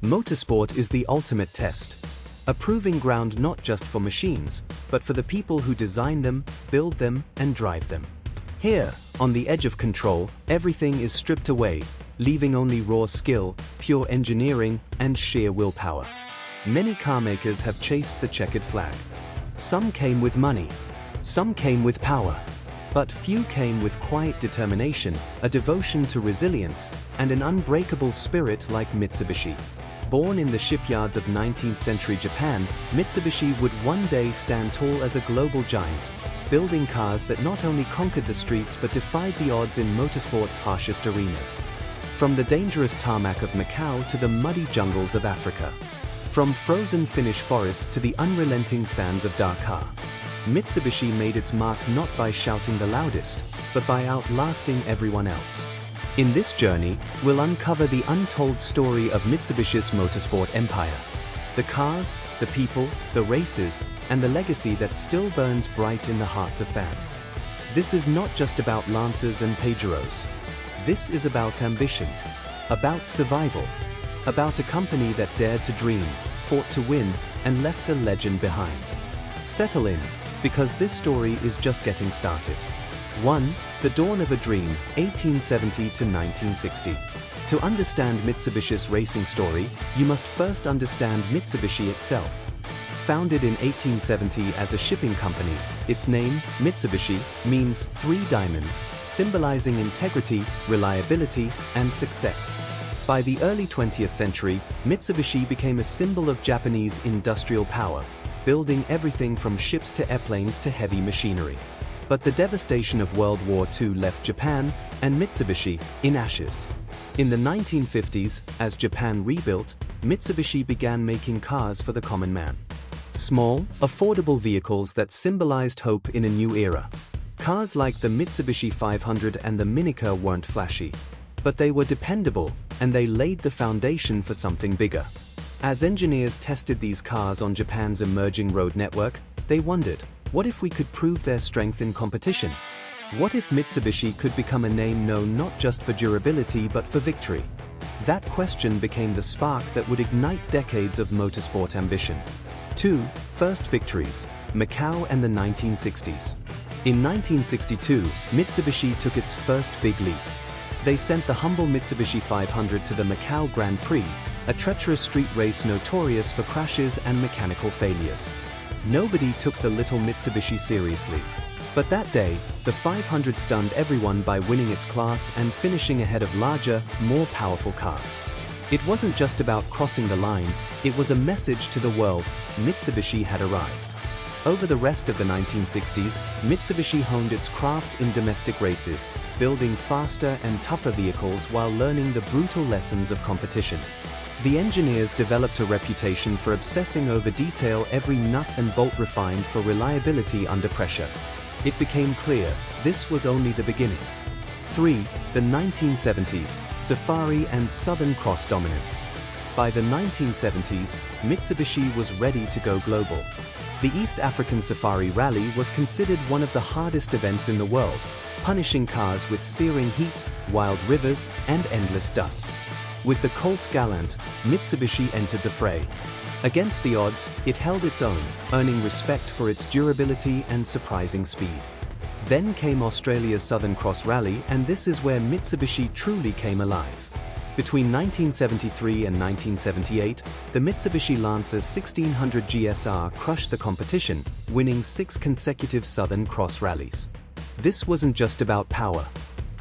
Motorsport is the ultimate test. A proving ground not just for machines, but for the people who design them, build them, and drive them. Here, on the edge of control, everything is stripped away, leaving only raw skill, pure engineering, and sheer willpower. Many carmakers have chased the checkered flag. Some came with money. Some came with power. But few came with quiet determination, a devotion to resilience, and an unbreakable spirit like Mitsubishi. Born in the shipyards of 19th century Japan, Mitsubishi would one day stand tall as a global giant, building cars that not only conquered the streets but defied the odds in motorsport's harshest arenas. From the dangerous tarmac of Macau to the muddy jungles of Africa. From frozen Finnish forests to the unrelenting sands of Dakar. Mitsubishi made its mark not by shouting the loudest, but by outlasting everyone else. In this journey, we'll uncover the untold story of Mitsubishi's motorsport empire. The cars, the people, the races, and the legacy that still burns bright in the hearts of fans. This is not just about Lancers and Pajeros. This is about ambition, about survival, about a company that dared to dream, fought to win, and left a legend behind. Settle in, because this story is just getting started. 1. The Dawn of a Dream, 1870 to 1960. To understand Mitsubishi's racing story, you must first understand Mitsubishi itself. Founded in 1870 as a shipping company, its name, Mitsubishi, means three diamonds, symbolizing integrity, reliability, and success. By the early 20th century, Mitsubishi became a symbol of Japanese industrial power, building everything from ships to airplanes to heavy machinery. But the devastation of World War II left Japan and Mitsubishi in ashes. In the 1950s, as Japan rebuilt, Mitsubishi began making cars for the common man. Small, affordable vehicles that symbolized hope in a new era. Cars like the Mitsubishi 500 and the Minica weren't flashy, but they were dependable, and they laid the foundation for something bigger. As engineers tested these cars on Japan's emerging road network, they wondered, what if we could prove their strength in competition? What if Mitsubishi could become a name known not just for durability but for victory? That question became the spark that would ignite decades of motorsport ambition. 2. First victories, Macau and the 1960s. In 1962, Mitsubishi took its first big leap. They sent the humble Mitsubishi 500 to the Macau Grand Prix, a treacherous street race notorious for crashes and mechanical failures. Nobody took the little Mitsubishi seriously. But that day, the 500 stunned everyone by winning its class and finishing ahead of larger, more powerful cars. It wasn't just about crossing the line, it was a message to the world, Mitsubishi had arrived. Over the rest of the 1960s, Mitsubishi honed its craft in domestic races, building faster and tougher vehicles while learning the brutal lessons of competition. The engineers developed a reputation for obsessing over detail, every nut and bolt refined for reliability under pressure. It became clear, this was only the beginning. 3. The 1970s, Safari and Southern Cross dominance. By the 1970s, Mitsubishi was ready to go global. The East African Safari Rally was considered one of the hardest events in the world, punishing cars with searing heat, wild rivers, and endless dust. With the Colt Galant, Mitsubishi entered the fray. Against the odds, it held its own, earning respect for its durability and surprising speed. Then came Australia's Southern Cross Rally, and this is where Mitsubishi truly came alive. Between 1973 and 1978, the Mitsubishi Lancer's 1600 GSR crushed the competition, winning 6 consecutive Southern Cross rallies. This wasn't just about power.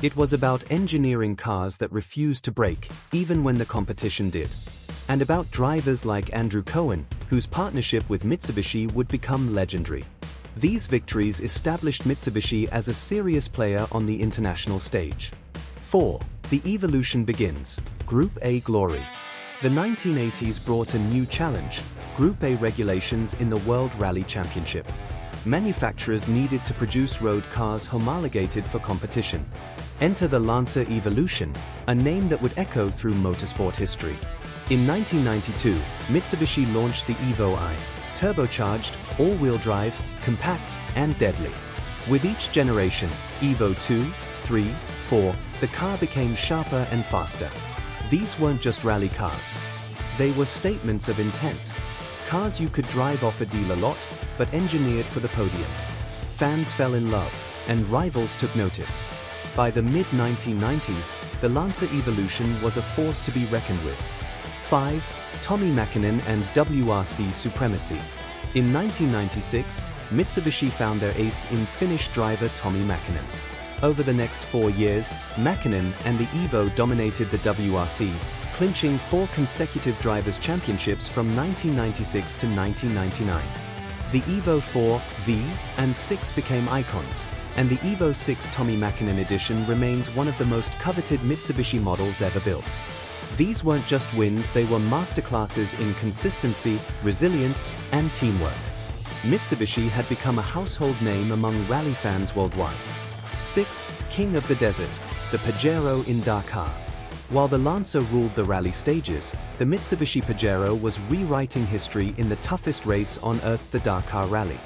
It was about engineering cars that refused to break, even when the competition did. And about drivers like Andrew Cohen, whose partnership with Mitsubishi would become legendary. These victories established Mitsubishi as a serious player on the international stage. 4. The evolution begins. Group A glory. The 1980s brought a new challenge, Group A regulations in the World Rally Championship. Manufacturers needed to produce road cars homologated for competition. Enter the Lancer Evolution, a name that would echo through motorsport history. In 1992, Mitsubishi launched the Evo I, turbocharged, all-wheel drive, compact, and deadly. With each generation, Evo 2, 3, 4, the car became sharper and faster. These weren't just rally cars. They were statements of intent. Cars you could drive off a dealer lot, but engineered for the podium. Fans fell in love, and rivals took notice. By the mid-1990s, the Lancer Evolution was a force to be reckoned with. 5. Tommi Mäkinen and WRC supremacy. In 1996, Mitsubishi found their ace in Finnish driver Tommi Mäkinen. Over the next 4 years, Mäkinen and the Evo dominated the WRC, clinching 4 consecutive Drivers' Championships from 1996 to 1999. The Evo 4, V, and 6 became icons, and the Evo 6 Tommi Mäkinen edition remains one of the most coveted Mitsubishi models ever built. These weren't just wins, they were masterclasses in consistency, resilience, and teamwork. Mitsubishi had become a household name among rally fans worldwide. 6. King of the Desert, the Pajero in Dakar. While the Lancer ruled the rally stages, the Mitsubishi Pajero was rewriting history in the toughest race on earth, the Dakar Rally.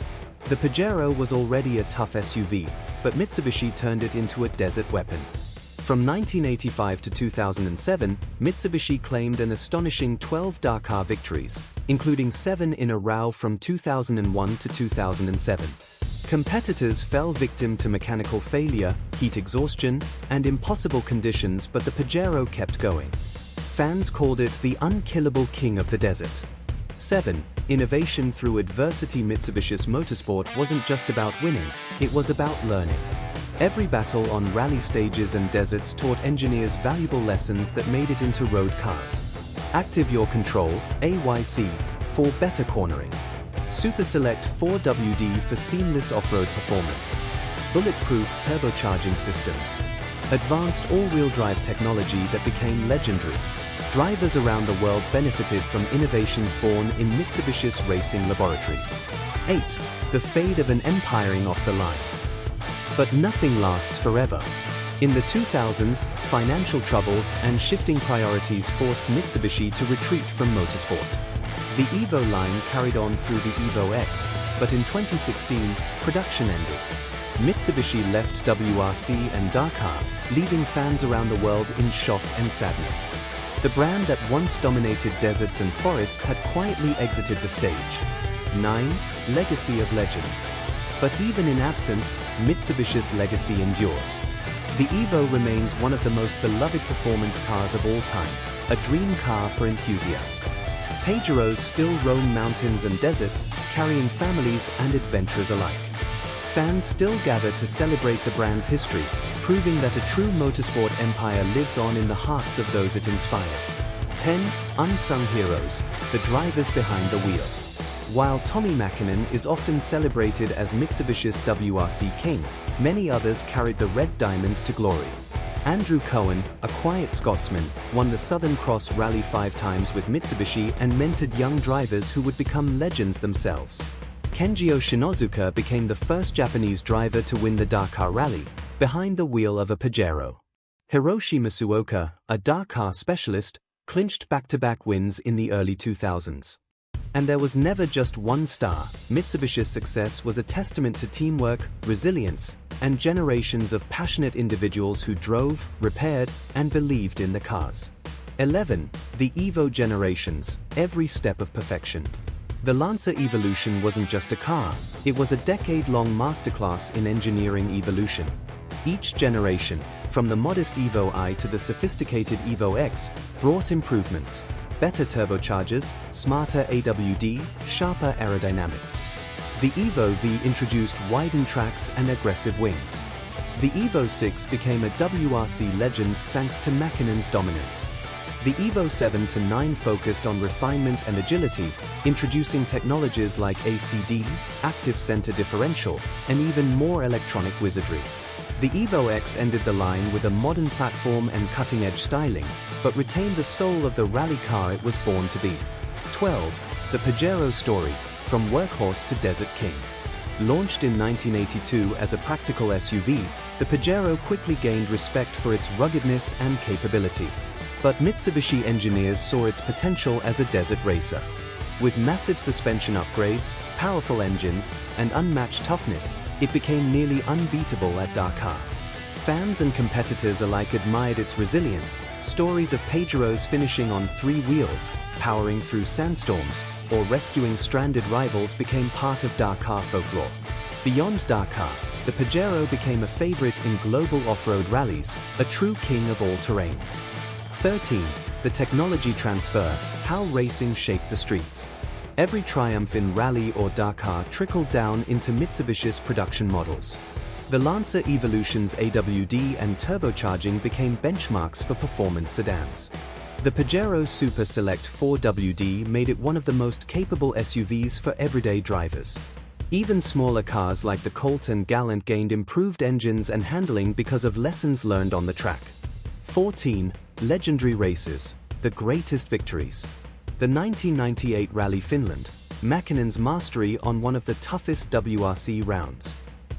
The Pajero was already a tough SUV, but Mitsubishi turned it into a desert weapon. From 1985 to 2007, Mitsubishi claimed an astonishing 12 Dakar victories, including 7 in a row from 2001 to 2007. Competitors fell victim to mechanical failure, heat exhaustion, and impossible conditions, but the Pajero kept going. Fans called it the unkillable king of the desert. 7. Innovation through adversity. Mitsubishi Motorsport wasn't just about winning, it was about learning. Every battle on rally stages and deserts taught engineers valuable lessons that made it into road cars. Active Yaw Control, AYC, for better cornering. Super Select 4WD for seamless off-road performance. Bulletproof turbocharging systems. Advanced all-wheel drive technology that became legendary. Drivers around the world benefited from innovations born in Mitsubishi's racing laboratories. 8. The fade of an empiring off the line. But nothing lasts forever. In the 2000s, financial troubles and shifting priorities forced Mitsubishi to retreat from motorsport. The Evo line carried on through the Evo X, but in 2016, production ended. Mitsubishi left WRC and Dakar, leaving fans around the world in shock and sadness. The brand that once dominated deserts and forests had quietly exited the stage. 9. Legacy of legends. But even in absence, Mitsubishi's legacy endures. The Evo remains one of the most beloved performance cars of all time, a dream car for enthusiasts. Pajeros still roam mountains and deserts, carrying families and adventurers alike. Fans still gather to celebrate the brand's history, proving that a true motorsport empire lives on in the hearts of those it inspired. 10. Unsung heroes, the drivers behind the wheel. While Tommi Mäkinen is often celebrated as Mitsubishi's WRC king, many others carried the red diamonds to glory. Andrew Cohen, a quiet Scotsman, won the Southern Cross Rally 5 times with Mitsubishi and mentored young drivers who would become legends themselves. Kenjiro Shinozuka became the first Japanese driver to win the Dakar Rally, behind the wheel of a Pajero. Hiroshi Masuoka, a Dakar specialist, clinched back-to-back wins in the early 2000s. And there was never just one star. Mitsubishi's success was a testament to teamwork, resilience, and generations of passionate individuals who drove, repaired, and believed in the cars. 11. The Evo generations, every step of perfection. The Lancer Evolution wasn't just a car, it was a decade-long masterclass in engineering evolution. Each generation, from the modest Evo I to the sophisticated Evo X, brought improvements. Better turbochargers, smarter AWD, sharper aerodynamics. The Evo V introduced widened tracks and aggressive wings. The Evo 6 became a WRC legend thanks to Mäkinen's dominance. The Evo 7 to 9 focused on refinement and agility, introducing technologies like ACD, active center differential, and even more electronic wizardry. The Evo X ended the line with a modern platform and cutting-edge styling, but retained the soul of the rally car it was born to be. 12. The Pajero story, from workhorse to desert king. Launched in 1982 as a practical SUV, the Pajero quickly gained respect for its ruggedness and capability. But Mitsubishi engineers saw its potential as a desert racer. With massive suspension upgrades, powerful engines, and unmatched toughness, it became nearly unbeatable at Dakar. Fans and competitors alike admired its resilience. Stories of Pajeros finishing on 3 wheels, powering through sandstorms, or rescuing stranded rivals became part of Dakar folklore. Beyond Dakar, the Pajero became a favorite in global off-road rallies, a true king of all terrains. 13. The technology transfer, how racing shaped the streets. Every triumph in rally or Dakar trickled down into Mitsubishi's production models. The Lancer Evolution's AWD and turbocharging became benchmarks for performance sedans. The Pajero Super Select 4WD made it one of the most capable SUVs for everyday drivers. Even smaller cars like the Colt and Gallant gained improved engines and handling because of lessons learned on the track. 14. Legendary races, the greatest victories. The 1998 Rally Finland, Mäkkinen's mastery on one of the toughest WRC rounds.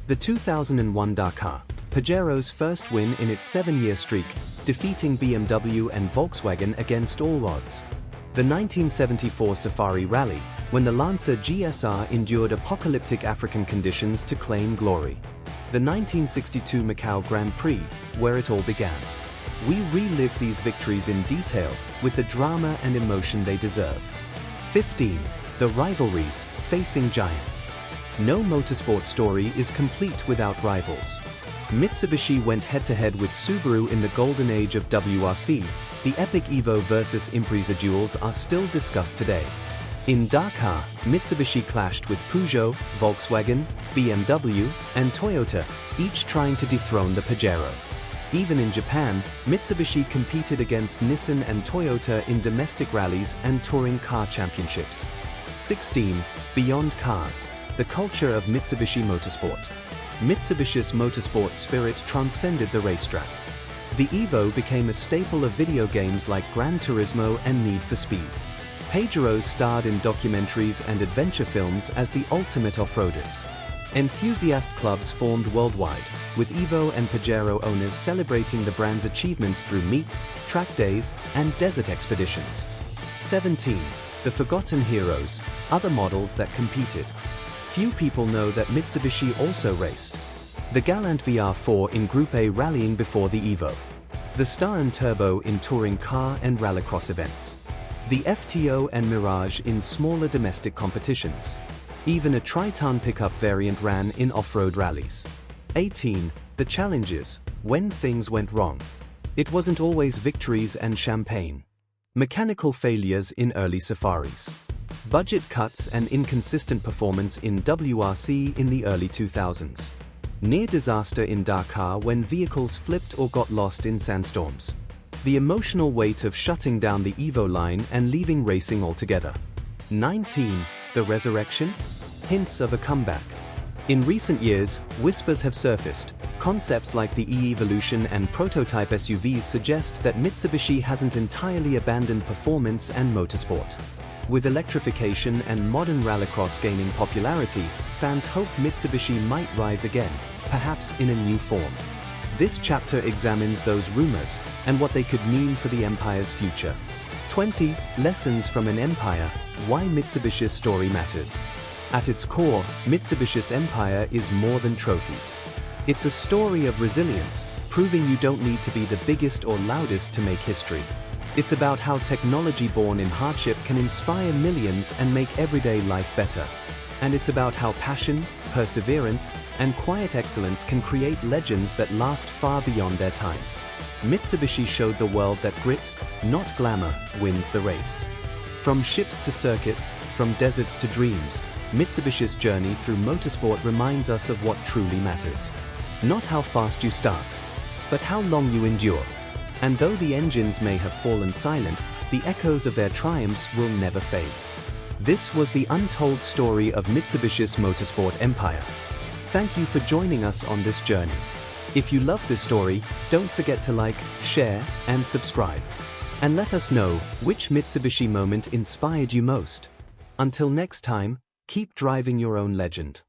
The 2001 Dakar, Pajero's first win in its 7-year streak, defeating BMW and Volkswagen against all odds. The 1974 Safari Rally, when the Lancer GSR endured apocalyptic African conditions to claim glory. The 1962 Macau Grand Prix, where it all began. We relive these victories in detail, with the drama and emotion they deserve. 15. The rivalries, facing giants. No motorsport story is complete without rivals. Mitsubishi went head-to-head with Subaru in the golden age of WRC. The epic Evo versus Impreza duels are still discussed today. In Dakar, Mitsubishi clashed with Peugeot, Volkswagen, BMW, and Toyota, each trying to dethrone the Pajero. Even in Japan, Mitsubishi competed against Nissan and Toyota in domestic rallies and touring car championships. 16. Beyond cars, the culture of Mitsubishi Motorsport. Mitsubishi's motorsport spirit transcended the racetrack. The Evo became a staple of video games like Gran Turismo and Need for Speed. Pajeros starred in documentaries and adventure films as the ultimate off-roaders. Enthusiast clubs formed worldwide, with Evo and Pajero owners celebrating the brand's achievements through meets, track days, and desert expeditions. 17. The forgotten heroes, other models that competed. Few people know that Mitsubishi also raced. The Galant VR4 in Group A rallying before the Evo. The Star and Turbo in touring car and rallycross events. The FTO and Mirage in smaller domestic competitions. Even a Triton pickup variant ran in off-road rallies. 18. The challenges, when things went wrong. It wasn't always victories and champagne. Mechanical failures in early safaris. Budget cuts and inconsistent performance in WRC in the early 2000s. Near disaster in Dakar when vehicles flipped or got lost in sandstorms. The emotional weight of shutting down the Evo line and leaving racing altogether. 19. The resurrection? Hints of a comeback. In recent years, whispers have surfaced. Concepts like the E-Evolution and prototype SUVs suggest that Mitsubishi hasn't entirely abandoned performance and motorsport. With electrification and modern rallycross gaining popularity, fans hope Mitsubishi might rise again, perhaps in a new form. This chapter examines those rumors and what they could mean for the empire's future. 20. Lessons from an empire, why Mitsubishi's story matters. At its core, Mitsubishi's empire is more than trophies. It's a story of resilience, proving you don't need to be the biggest or loudest to make history. It's about how technology born in hardship can inspire millions and make everyday life better. And it's about how passion, perseverance, and quiet excellence can create legends that last far beyond their time. Mitsubishi showed the world that grit, not glamour, wins the race. From ships to circuits, from deserts to dreams, Mitsubishi's journey through motorsport reminds us of what truly matters. Not how fast you start, but how long you endure. And though the engines may have fallen silent, the echoes of their triumphs will never fade. This was the untold story of Mitsubishi's motorsport empire. Thank you for joining us on this journey. If you love this story, don't forget to like, share, and subscribe. And let us know which Mitsubishi moment inspired you most. Until next time, keep driving your own legend.